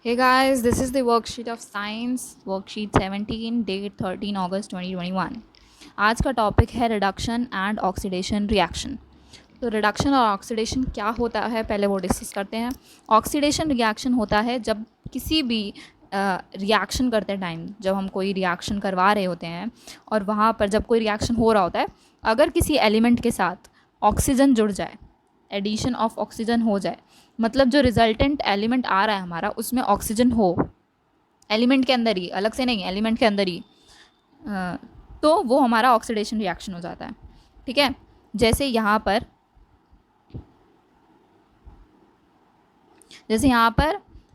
Hey guys, this is the worksheet of science, worksheet 17, date 13 अगस्त 2021। आज का topic है reduction and oxidation reaction. तो reduction और oxidation क्या होता है पहले वो डिस्कस करते हैं। ऑक्सीडेशन रिएक्शन होता है जब किसी भी रिएक्शन करते टाइम, जब हम कोई रिएक्शन करवा रहे होते हैं और वहाँ पर जब कोई रिएक्शन हो रहा होता है, अगर किसी एलिमेंट के साथ ऑक्सीजन जुड़ जाए, एडिशन ऑफ ऑक्सीजन हो जाए, मतलब जो रिजल्टेंट एलिमेंट आ रहा है हमारा उसमें ऑक्सीजन हो, एलिमेंट के अंदर ही, अलग से नहीं, एलिमेंट के अंदर ही, तो वो हमारा ऑक्सीडेशन रिएक्शन हो जाता है। ठीक है, जैसे यहाँ पर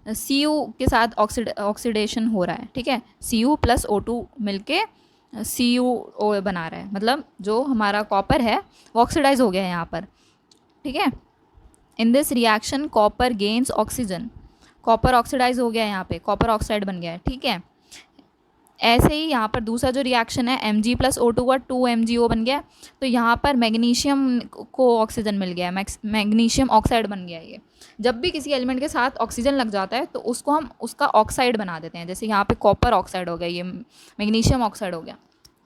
Cu के साथ ऑक्सीडेशन हो रहा है। ठीक है, Cu प्लस O2 मिलके CuO बना रहा है, मतलब जो हमारा कॉपर है वो ऑक्सीडाइज हो गया है यहाँ पर। ठीक है, in this reaction copper gains oxygen, copper oxidize हो गया है, यहाँ पे कॉपर ऑक्साइड बन गया है। ठीक है, ऐसे ही यहाँ पर दूसरा जो रिएक्शन है Mg प्लस O2 का 2MgO बन गया, तो यहाँ पर मैग्नीशियम को ऑक्सीजन मिल गया है, मैग्नीशियम ऑक्साइड बन गया है। ये जब भी किसी एलिमेंट के साथ ऑक्सीजन लग जाता है तो उसको हम उसका ऑक्साइड बना देते हैं, जैसे यहाँ पे कॉपर ऑक्साइड हो गया, ये मैग्नीशियम ऑक्साइड हो गया।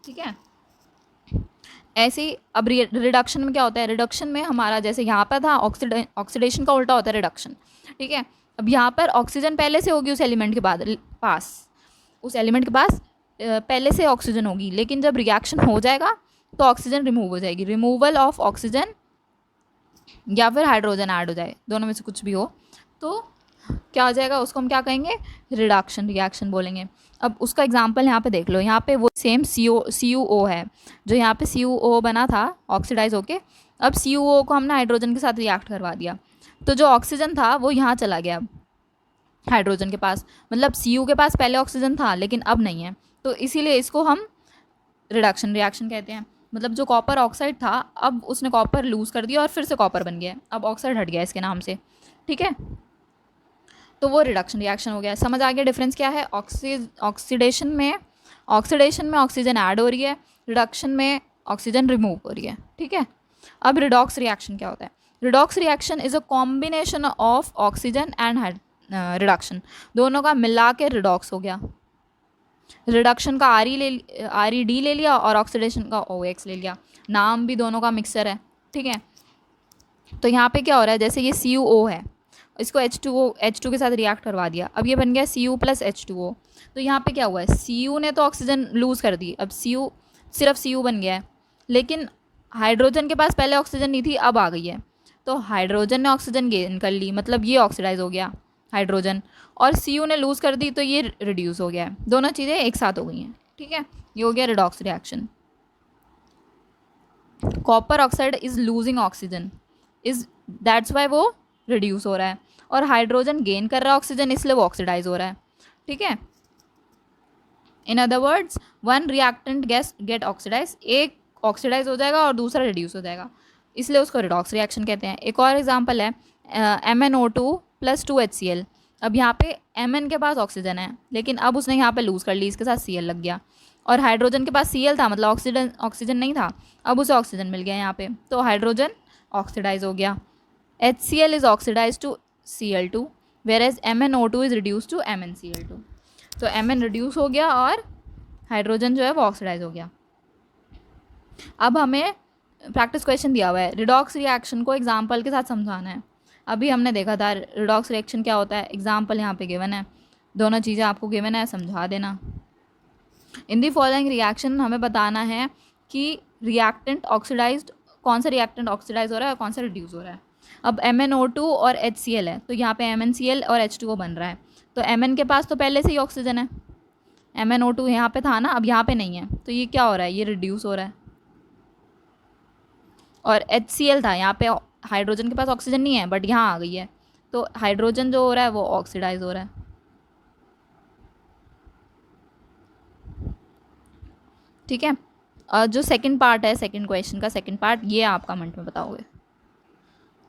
ठीक है, ऐसे ही अब रिडक्शन में क्या होता है, रिडक्शन में हमारा जैसे यहाँ पर था ऑक्सीडेशन का उल्टा होता है रिडक्शन। ठीक है, अब यहाँ पर ऑक्सीजन पहले से होगी उस एलिमेंट के पास, उस एलिमेंट के पास पहले से ऑक्सीजन होगी, लेकिन जब रिएक्शन हो जाएगा तो ऑक्सीजन रिमूव हो जाएगी, रिमूवल ऑफ ऑक्सीजन या फिर हाइड्रोजन ऐड हो जाए, दोनों में से कुछ भी हो तो क्या हो जाएगा, उसको हम क्या कहेंगे, रिडक्शन रिएक्शन बोलेंगे। अब उसका एग्जांपल यहाँ पे देख लो, यहाँ पे वो सेम CuO है, जो यहाँ पे CuO बना था ऑक्सीडाइज होके, अब CuO को हमने हाइड्रोजन के साथ रिएक्ट करवा दिया, तो जो ऑक्सीजन था वो यहाँ चला गया हाइड्रोजन के पास, मतलब Cu के पास पहले ऑक्सीजन था लेकिन अब नहीं है, तो इसीलिए इसको हम रिडक्शन रिएक्शन कहते हैं। मतलब जो कॉपर ऑक्साइड था अब उसने कॉपर लूज कर दिया और फिर से कॉपर बन गया, अब ऑक्साइड हट गया इसके नाम से। ठीक है, तो वो रिडक्शन रिएक्शन हो गया। समझ आ गया डिफरेंस क्या है, ऑक्सीडेशन में ऑक्सीजन ऐड हो रही है, रिडक्शन में ऑक्सीजन रिमूव हो रही है। ठीक है, अब रिडॉक्स रिएक्शन क्या होता है, redox reaction is a combination of oxygen and reduction, दोनों का मिला के रिडॉक्स हो गया। रिडक्शन का ReD ले लिया और ऑक्सीडेशन का OX ले लिया, नाम भी दोनों का मिक्सर है। ठीक है, तो यहाँ पे क्या हो रहा है, जैसे ये CuO है, इसको H2 के साथ रिएक्ट करवा दिया, अब ये बन गया Cu प्लस H2O। तो यहाँ पे क्या हुआ है, Cu ने तो ऑक्सीजन लूज़ कर दी, अब सिर्फ Cu बन गया है, लेकिन हाइड्रोजन के पास पहले ऑक्सीजन नहीं थी, अब आ गई है, तो हाइड्रोजन ने ऑक्सीजन गेन कर ली, मतलब ये ऑक्सीडाइज हो गया हाइड्रोजन, और Cu ने लूज़ कर दी तो ये रिड्यूस हो गया है, दोनों चीज़ें एक साथ हो गई हैं। ठीक है, ये हो गया redox reaction. Copper oxide is losing oxygen, is that's why वो रिड्यूस हो रहा है, और हाइड्रोजन गेन कर रहा है ऑक्सीजन, इसलिए वो ऑक्सीडाइज हो रहा है। ठीक है, in other words one reactant gas get oxidize, एक ऑक्सीडाइज हो जाएगा और दूसरा रिड्यूस हो जाएगा, इसलिए उसको रिडॉक्स रिएक्शन कहते हैं। एक और एग्जांपल है MnO2 प्लस 2HCl। अब यहाँ पे Mn के पास ऑक्सीजन है, लेकिन अब उसने यहाँ पे लूज़ कर ली, इसके साथ Cl लग गया, और हाइड्रोजन के पास Cl था, मतलब ऑक्सीजन नहीं था, अब उसे ऑक्सीजन मिल गया यहाँ पे, तो हाइड्रोजन ऑक्सीडाइज हो गया। HCl is oxidize to Cl2 whereas MnO2 is reduce to MnCl2, तो Mn रिड्यूस हो गया और हाइड्रोजन जो है वो ऑक्सीडाइज हो गया। अब हमें प्रैक्टिस क्वेश्चन दिया हुआ है, रिडॉक्स रिएक्शन को एग्जाम्पल के साथ समझाना है। अभी हमने देखा था रिडॉक्स रिएक्शन क्या होता है, एग्जाम्पल यहाँ पे गिवन है, दोनों चीज़ें आपको गिवन है, समझा देना। इन दी फॉलोइंग रिएक्शन हमें बताना है कि रिएक्टेंट ऑक्सीडाइज्ड, कौन सा रिएक्टेंट ऑक्सीडाइज हो रहा है और कौन सा रिड्यूस हो रहा है। अब MnO2 और HCl है, तो यहाँ पे MnCl और H2O बन रहा है, तो Mn के पास तो पहले से ही ऑक्सीजन है, MnO2 यहाँ पे था ना, अब यहाँ पे नहीं है, तो ये क्या हो रहा है, ये रिड्यूस हो रहा है। और HCl था, यहाँ पे हाइड्रोजन के पास ऑक्सीजन नहीं है बट यहाँ आ गई है, तो हाइड्रोजन जो हो रहा है वो ऑक्सीडाइज हो रहा है। ठीक है, जो सेकंड पार्ट है, सेकंड क्वेश्चन का सेकंड पार्ट, ये आप कमेंट में बताओगे।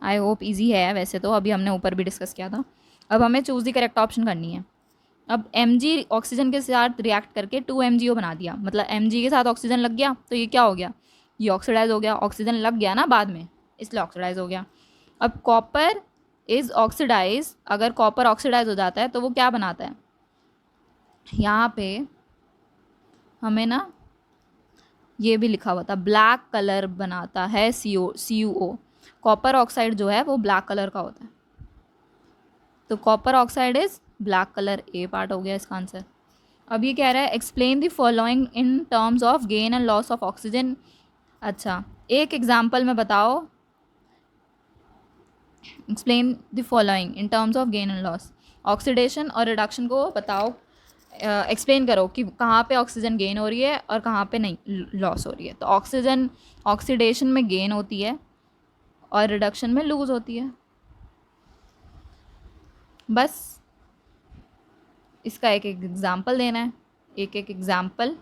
आई होप इजी है, वैसे तो अभी हमने ऊपर भी डिस्कस किया था। अब हमें चूज़ दी करेक्ट ऑप्शन करनी है। अब Mg ऑक्सीजन के साथ रिएक्ट करके 2MgO बना दिया, मतलब Mg के साथ ऑक्सीजन लग गया, तो ये क्या हो गया, ये ऑक्सीडाइज हो गया, ऑक्सीजन लग गया ना बाद में, इसलिए ऑक्सीडाइज हो गया। अब कॉपर इज ऑक्सीडाइज, अगर कॉपर ऑक्सीडाइज हो जाता है तो वो क्या बनाता है, यहाँ पे हमें ना ये भी लिखा हुआ था, ब्लैक कलर बनाता है, CuO। कॉपर ऑक्साइड जो है वो ब्लैक कलर का होता है, तो copper oxide is black colour, A part हो गया इसका आंसर। अब ये कह रहा है explain the following in terms of gain and loss of oxygen. अच्छा, एक एग्जाम्पल में बताओ, explain the following in terms of gain and loss, oxidation और रिडक्शन को बताओ, एक्सप्लेन करो कि कहाँ पे ऑक्सीजन गेन हो रही है और कहाँ पे नहीं लॉस हो रही है। तो ऑक्सीजन ऑक्सीडेशन में गेन होती है और रिडक्शन में लूज होती है। बस इसका एक एक एग्जाम्पल देना है, एक एक एग्जाम्पल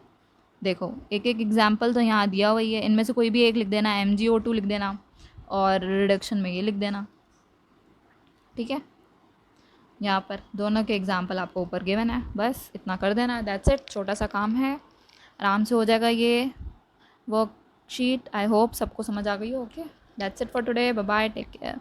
देखो, एक एक एग्जाम्पल तो यहाँ दिया हुआ ही है, इनमें से कोई भी एक लिख देना, MgO2 लिख देना और रिडक्शन में ये लिख देना, ठीक है। यहाँ पर दोनों के एग्जाम्पल आपको ऊपर गिवन है, बस इतना कर देना, दैट्स इट, छोटा सा काम है, आराम से हो जाएगा ये वर्कशीट। आई होप सबको समझ आ गई हो। Okay, that's it for today, bye bye, take care.